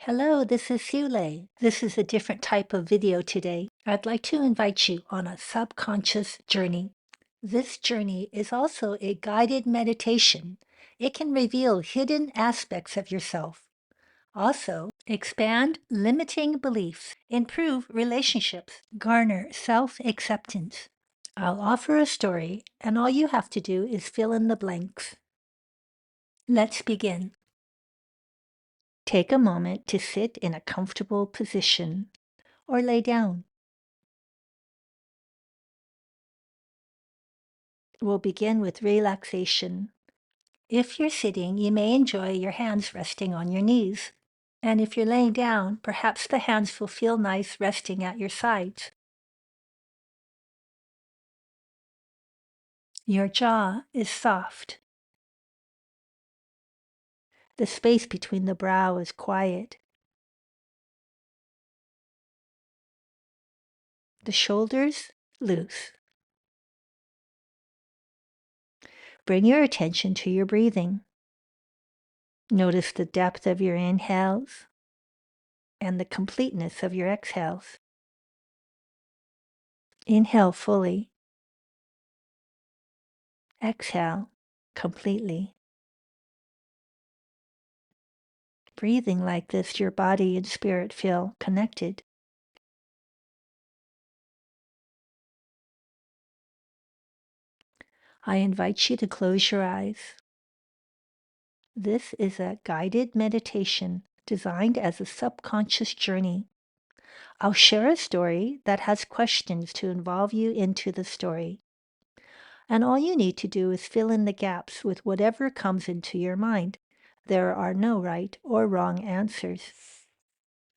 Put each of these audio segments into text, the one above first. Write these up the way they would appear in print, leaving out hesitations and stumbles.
Hello, this is Sule. This is a different type of video today. I'd like to invite you on a subconscious journey. This journey is also a guided meditation. It can reveal hidden aspects of yourself. Also, expand limiting beliefs, improve relationships, garner self-acceptance. I'll offer a story, and all you have to do is fill in the blanks. Let's begin. Take a moment to sit in a comfortable position or lay down. We'll begin with relaxation. If you're sitting, you may enjoy your hands resting on your knees. And if you're laying down, perhaps the hands will feel nice resting at your sides. Your jaw is soft. The space between the brow is quiet. The shoulders loose. Bring your attention to your breathing. Notice the depth of your inhales and the completeness of your exhales. Inhale fully. Exhale completely. Breathing like this, your body and spirit feel connected. I invite you to close your eyes. This is a guided meditation designed as a subconscious journey. I'll share a story that has questions to involve you into the story. And all you need to do is fill in the gaps with whatever comes into your mind. There are no right or wrong answers.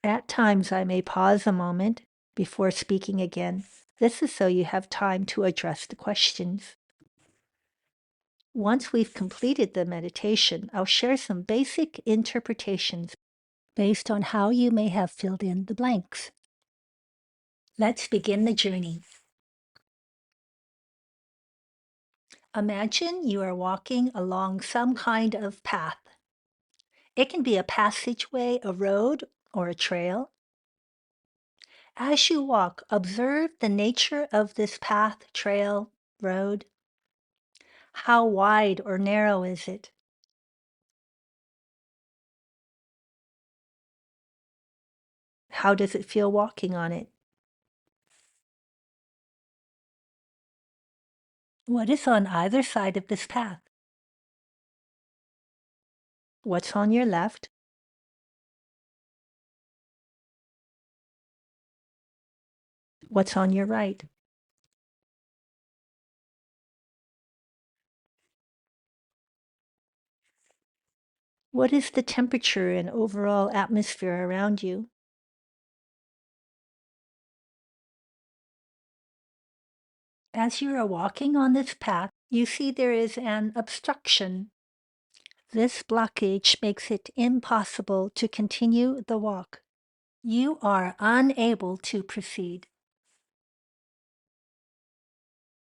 At times, I may pause a moment before speaking again. This is so you have time to address the questions. Once we've completed the meditation, I'll share some basic interpretations based on how you may have filled in the blanks. Let's begin the journey. Imagine you are walking along some kind of path. It can be a passageway, a road, or a trail. As you walk, observe the nature of this path, trail, road. How wide or narrow is it? How does it feel walking on it? What is on either side of this path? What's on your left? What's on your right? What is the temperature and overall atmosphere around you? As you are walking on this path, you see there is an obstruction. This blockage makes it impossible to continue the walk. You are unable to proceed.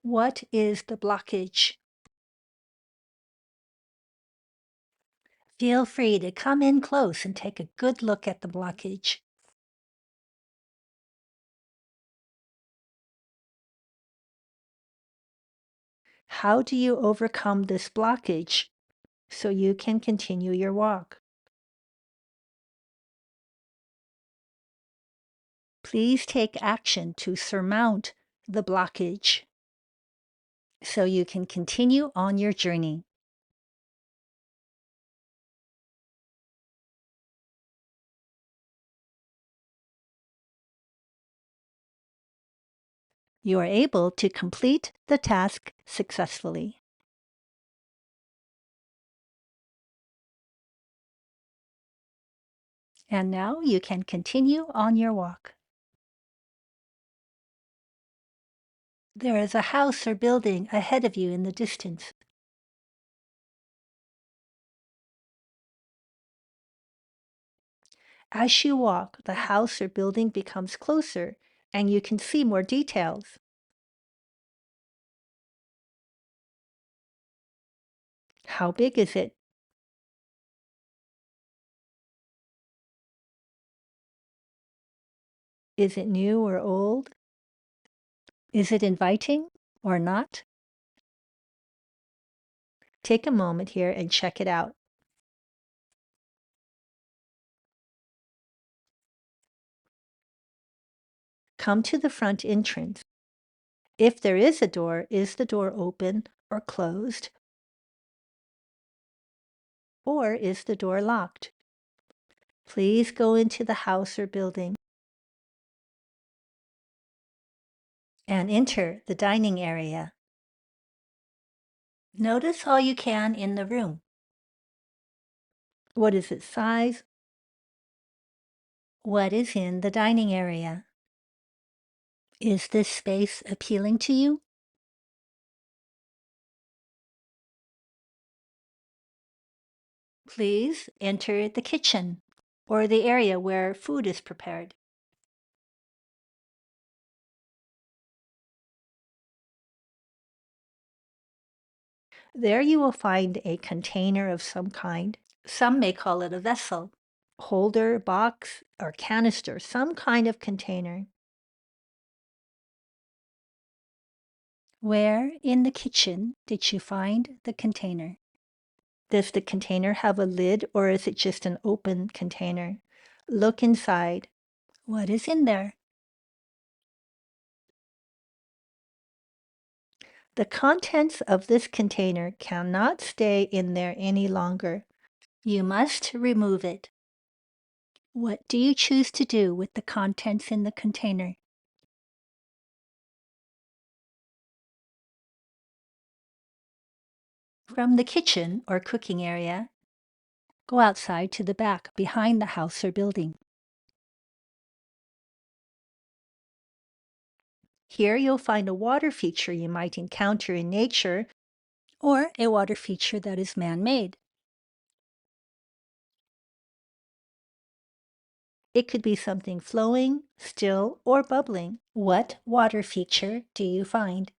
What is the blockage? Feel free to come in close and take a good look at the blockage. How do you overcome this blockage so you can continue your walk? Please take action to surmount the blockage so you can continue on your journey. You are able to complete the task successfully. And now you can continue on your walk. There is a house or building ahead of you in the distance. As you walk, the house or building becomes closer and you can see more details. How big is it? Is it new or old? Is it inviting or not? Take a moment here and check it out. Come to the front entrance. If there is a door, is the door open or closed? Or is the door locked? Please go into the house or building and enter the dining area. Notice all you can in the room. What is its size? What is in the dining area? Is this space appealing to you? Please enter the kitchen or the area where food is prepared. There you will find a container of some kind. Some may call it a vessel, holder, box, or canister, some kind of container. Where in the kitchen did you find the container? Does the container have a lid or is it just an open container? Look inside. What is in there? The contents of this container cannot stay in there any longer. You must remove it. What do you choose to do with the contents in the container? From the kitchen or cooking area, go outside to the back behind the house or building. Here you'll find a water feature you might encounter in nature or a water feature that is man-made. It could be something flowing, still, or bubbling. What water feature do you find?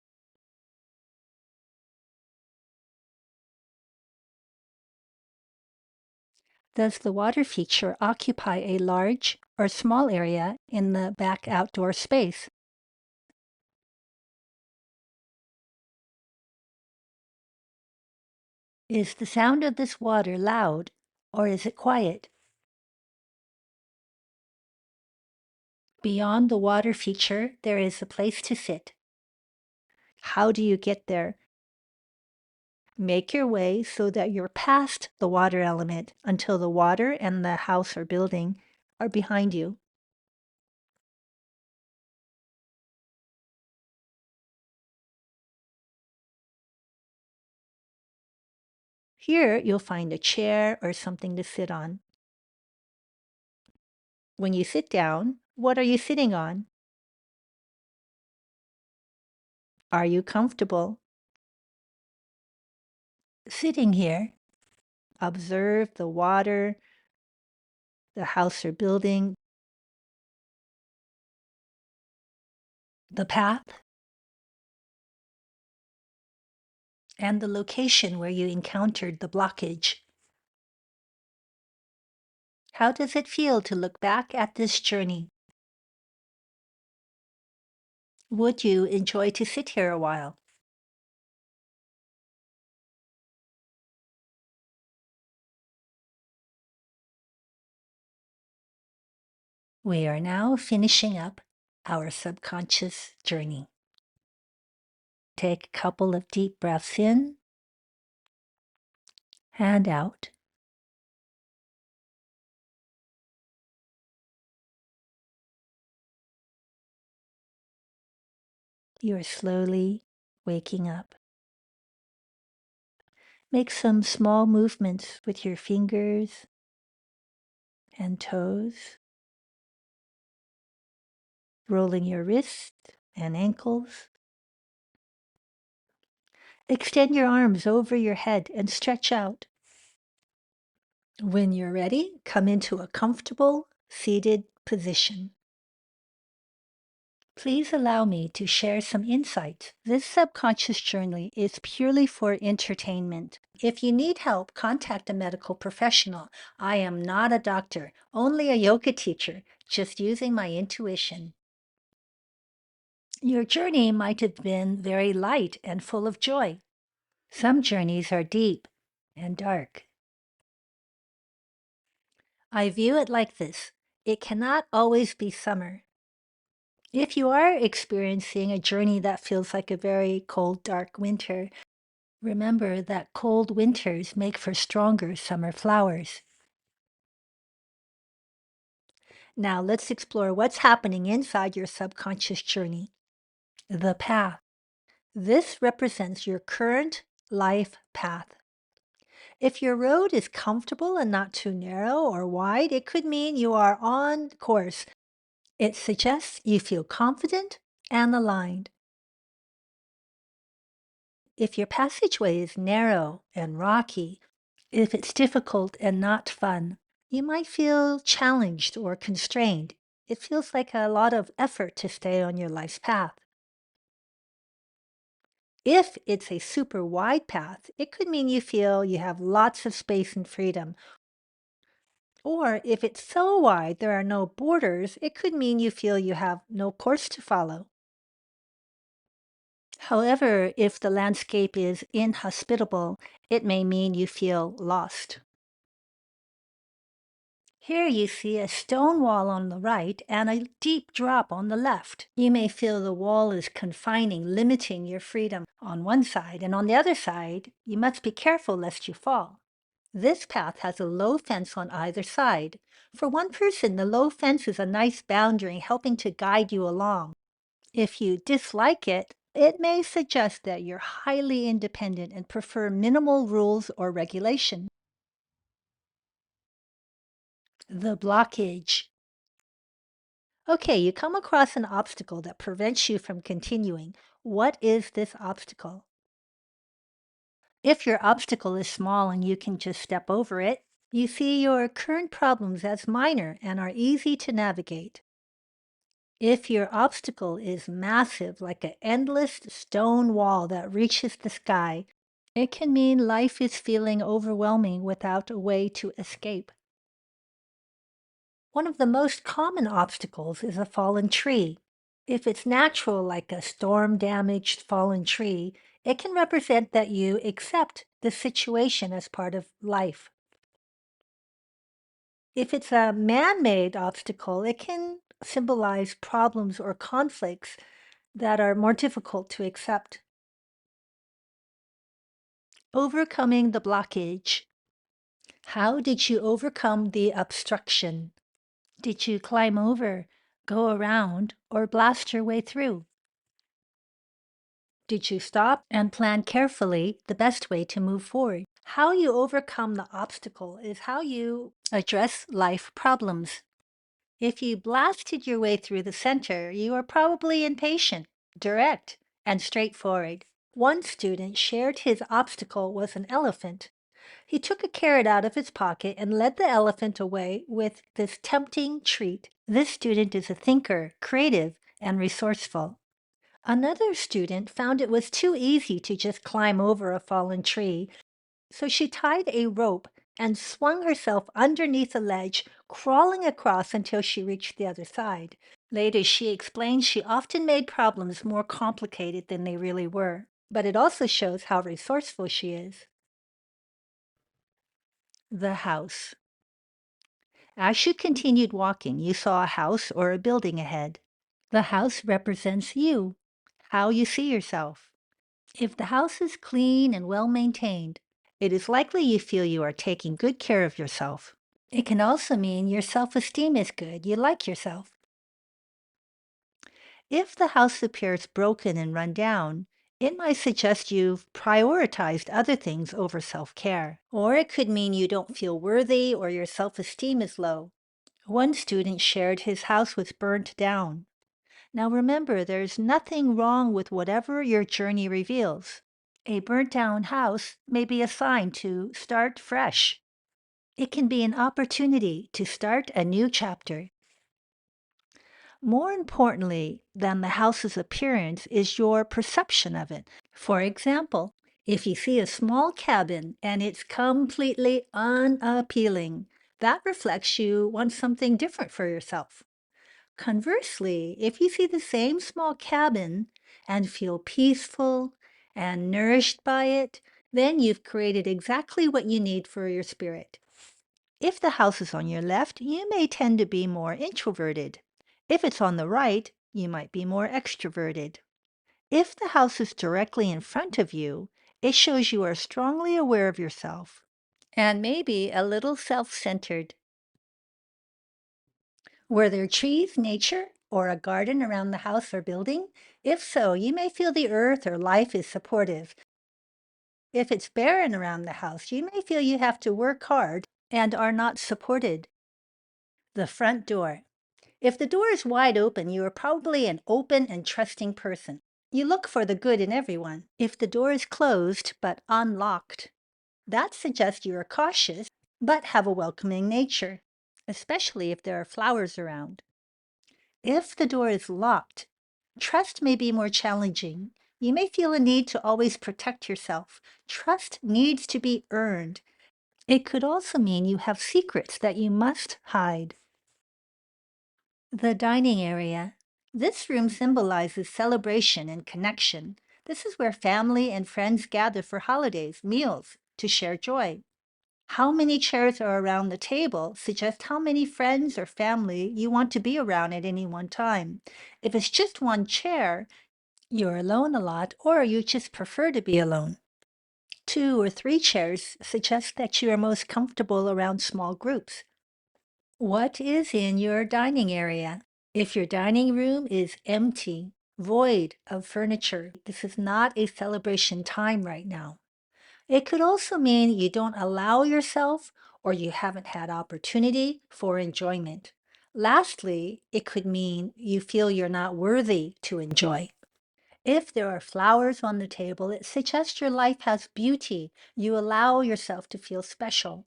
Does the water feature occupy a large or small area in the back outdoor space? Is the sound of this water loud or is it quiet? Beyond the water feature, there is a place to sit. How do you get there? Make your way so that you're past the water element until the water and the house or building are behind you. Here, you'll find a chair or something to sit on. When you sit down, what are you sitting on? Are you comfortable? Sitting here, observe the water, the house or building, the path, and the location where you encountered the blockage. How does it feel to look back at this journey? Would you enjoy to sit here a while? We are now finishing up our subconscious journey. Take a couple of deep breaths in and out. You are slowly waking up. Make some small movements with your fingers and toes, rolling your wrists and ankles. Extend your arms over your head and stretch out. When you're ready, come into a comfortable seated position. Please allow me to share some insight. This subconscious journey is purely for entertainment. If you need help, contact a medical professional. I am not a doctor, only a yoga teacher, just using my intuition. Your journey might have been very light and full of joy. Some journeys are deep and dark. I view it like this: it cannot always be summer. If you are experiencing a journey that feels like a very cold, dark winter, remember that cold winters make for stronger summer flowers. Now let's explore what's happening inside your subconscious journey. The path. This represents your current life path. If your road is comfortable and not too narrow or wide, it could mean you are on course. It suggests you feel confident and aligned. If your passageway is narrow and rocky, if it's difficult and not fun, you might feel challenged or constrained. It feels like a lot of effort to stay on your life's path. If it's a super wide path, it could mean you feel you have lots of space and freedom. Or if it's so wide there are no borders, it could mean you feel you have no course to follow. However, if the landscape is inhospitable, it may mean you feel lost. Here you see a stone wall on the right and a deep drop on the left. You may feel the wall is confining, limiting your freedom on one side, and on the other side, you must be careful lest you fall. This path has a low fence on either side. For one person, the low fence is a nice boundary helping to guide you along. If you dislike it, it may suggest that you're highly independent and prefer minimal rules or regulation. The blockage. Okay, you come across an obstacle that prevents you from continuing. What is this obstacle? If your obstacle is small and you can just step over it, you see your current problems as minor and are easy to navigate. If your obstacle is massive, like an endless stone wall that reaches the sky, it can mean life is feeling overwhelming without a way to escape. One of the most common obstacles is a fallen tree. If it's natural, like a storm-damaged fallen tree, it can represent that you accept the situation as part of life. If it's a man-made obstacle, it can symbolize problems or conflicts that are more difficult to accept. Overcoming the blockage. How did you overcome the obstruction? Did you climb over, go around, or blast your way through? Did you stop and plan carefully the best way to move forward? How you overcome the obstacle is how you address life problems. If you blasted your way through the center, you are probably impatient, direct, and straightforward. One student shared his obstacle was an elephant. He took a carrot out of his pocket and led the elephant away with this tempting treat. This student is a thinker, creative, and resourceful. Another student found it was too easy to just climb over a fallen tree, so she tied a rope and swung herself underneath a ledge, crawling across until she reached the other side. Later, she explained she often made problems more complicated than they really were, but it also shows how resourceful she is. The house. As you continued walking, you saw a house or a building ahead. The house represents you, how you see yourself. If the house is clean and well maintained, it is likely you feel you are taking good care of yourself. It can also mean your self-esteem is good, you like yourself. If the house appears broken and run down, it might suggest you've prioritized other things over self-care. Or it could mean you don't feel worthy or your self-esteem is low. One student shared his house was burnt down. Now remember, there's nothing wrong with whatever your journey reveals. A burnt down house may be a sign to start fresh. It can be an opportunity to start a new chapter. More importantly than the house's appearance is your perception of it. For example, if you see a small cabin and it's completely unappealing, that reflects you want something different for yourself. Conversely, if you see the same small cabin and feel peaceful and nourished by it, then you've created exactly what you need for your spirit. If the house is on your left, you may tend to be more introverted. If it's on the right, you might be more extroverted. If the house is directly in front of you, it shows you are strongly aware of yourself and maybe a little self centered. Were there trees, nature, or a garden around the house or building? If so, you may feel the earth or life is supportive. If it's barren around the house, you may feel you have to work hard and are not supported. The front door. If the door is wide open, you are probably an open and trusting person. You look for the good in everyone. If the door is closed but unlocked, that suggests you are cautious but have a welcoming nature, especially if there are flowers around. If the door is locked, trust may be more challenging. You may feel a need to always protect yourself. Trust needs to be earned. It could also mean you have secrets that you must hide. The dining area. This room symbolizes celebration and connection. This is where family and friends gather for holidays, meals, to share joy. How many chairs are around the table suggests how many friends or family you want to be around at any one time. If it's just one chair, you're alone a lot, or you just prefer to be alone. 2 or 3 chairs suggest that you are most comfortable around small groups. What is in your dining area? If your dining room is empty, void of furniture, this is not a celebration time right now. It could also mean you don't allow yourself or you haven't had opportunity for enjoyment. Lastly, it could mean you feel you're not worthy to enjoy. If there are flowers on the table, it suggests your life has beauty. You allow yourself to feel special.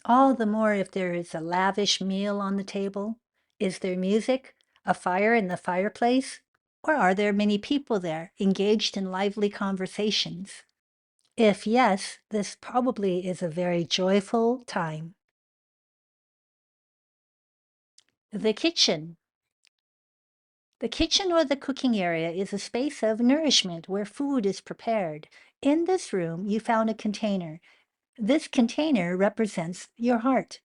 All the more if there is a lavish meal on the table. Is there music, a fire in the fireplace? Or are there many people there engaged in lively conversations? If yes, this probably is a very joyful time. The kitchen. The kitchen or the cooking area is a space of nourishment where food is prepared. In this room, you found a container. This container represents your heart.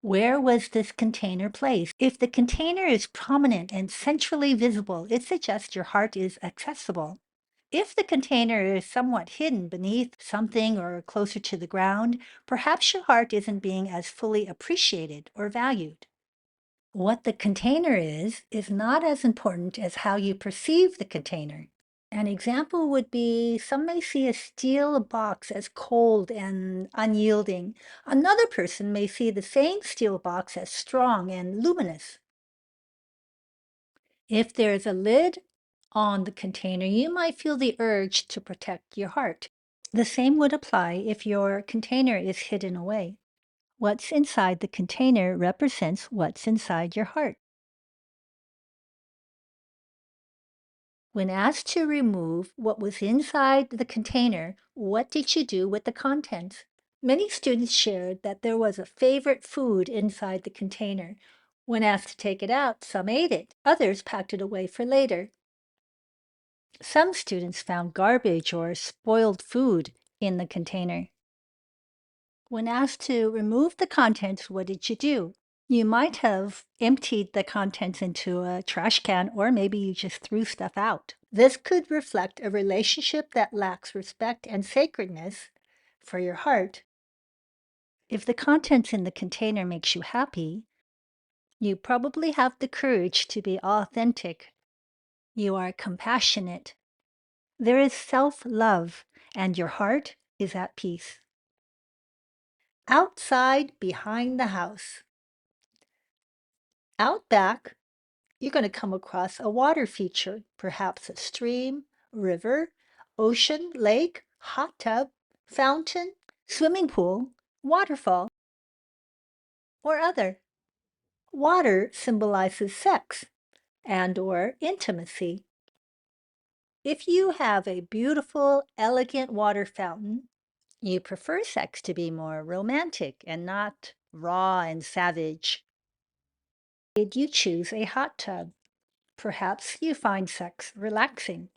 Where was this container placed? If the container is prominent and centrally visible, it suggests your heart is accessible. If the container is somewhat hidden beneath something or closer to the ground, perhaps your heart isn't being as fully appreciated or valued. What the container is not as important as how you perceive the container. An example would be some may see a steel box as cold and unyielding. Another person may see the same steel box as strong and luminous. If there's a lid on the container, you might feel the urge to protect your heart. The same would apply if your container is hidden away. What's inside the container represents what's inside your heart. When asked to remove what was inside the container, what did you do with the contents? Many students shared that there was a favorite food inside the container. When asked to take it out, some ate it, others packed it away for later. Some students found garbage or spoiled food in the container. When asked to remove the contents, what did you do? You might have emptied the contents into a trash can, or maybe you just threw stuff out. This could reflect a relationship that lacks respect and sacredness for your heart. If the contents in the container makes you happy, you probably have the courage to be authentic. You are compassionate. There is self-love, and your heart is at peace. Outside behind the house. Out back, you're going to come across a water feature, perhaps a stream, river, ocean, lake, hot tub, fountain, swimming pool, waterfall, or other. Water symbolizes sex and/or intimacy. If you have a beautiful, elegant water fountain, you prefer sex to be more romantic and not raw and savage. Did you choose a hot tub? Perhaps you find sex relaxing.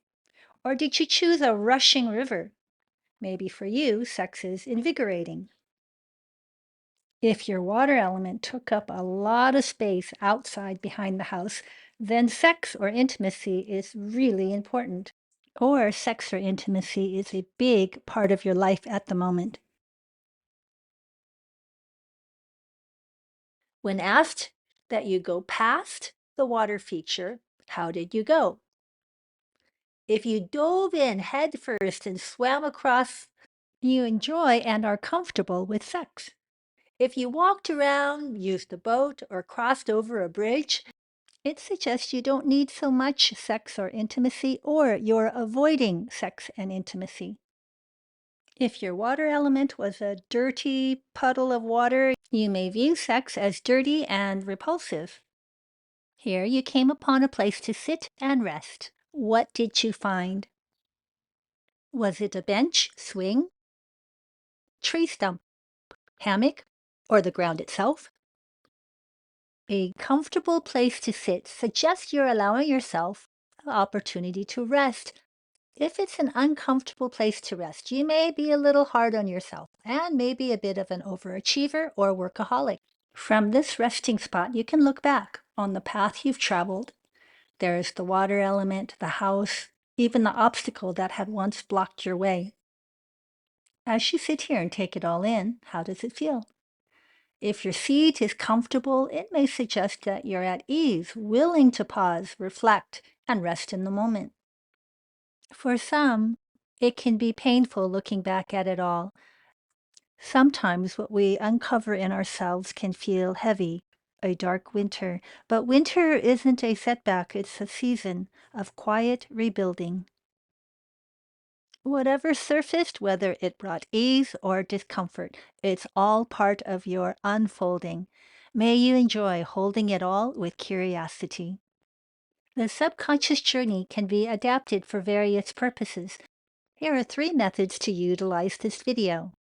Or did you choose a rushing river? Maybe for you, sex is invigorating. If your water element took up a lot of space outside behind the house, then sex or intimacy is really important. Or sex or intimacy is a big part of your life at the moment. When asked that you go past the water feature, how did you go? If you dove in head first and swam across, you enjoy and are comfortable with sex. If you walked around, used a boat, or crossed over a bridge, it suggests you don't need so much sex or intimacy, or you're avoiding sex and intimacy. If your water element was a dirty puddle of water, you may view sex as dirty and repulsive. Here you came upon a place to sit and rest. What did you find? Was it a bench, swing, tree stump, hammock, or the ground itself? A comfortable place to sit suggests you're allowing yourself the opportunity to rest. If it's an uncomfortable place to rest, you may be a little hard on yourself and maybe a bit of an overachiever or workaholic. From this resting spot, you can look back on the path you've traveled. There is the water element, the house, even the obstacle that had once blocked your way. As you sit here and take it all in, how does it feel? If your seat is comfortable, it may suggest that you're at ease, willing to pause, reflect, and rest in the moment. For some, it can be painful looking back at it all. Sometimes what we uncover in ourselves can feel heavy, a dark winter. But winter isn't a setback, it's a season of quiet rebuilding. Whatever surfaced, whether it brought ease or discomfort, it's all part of your unfolding. May you enjoy holding it all with curiosity. The subconscious journey can be adapted for various purposes. Here are 3 methods to utilize this video.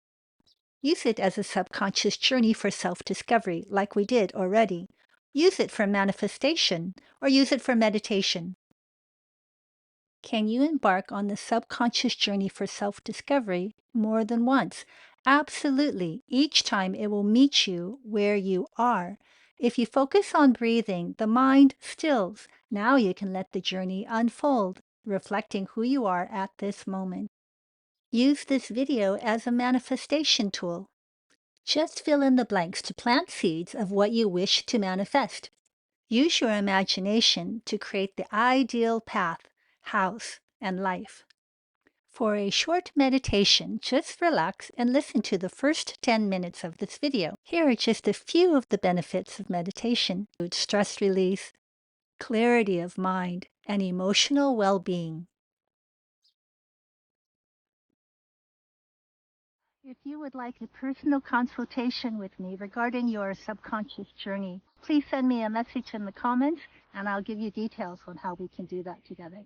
Use it as a subconscious journey for self-discovery, like we did already. Use it for manifestation, or use it for meditation. Can you embark on the subconscious journey for self-discovery more than once? Absolutely. Each time it will meet you where you are. If you focus on breathing, the mind stills. Now you can let the journey unfold, reflecting who you are at this moment. Use this video as a manifestation tool. Just fill in the blanks to plant seeds of what you wish to manifest. Use your imagination to create the ideal path, house, and life. For a short meditation, just relax and listen to the first 10 minutes of this video. Here are just a few of the benefits of meditation: stress release, clarity of mind, and emotional well-being. If you would like a personal consultation with me regarding your subconscious journey, please send me a message in the comments and I'll give you details on how we can do that together.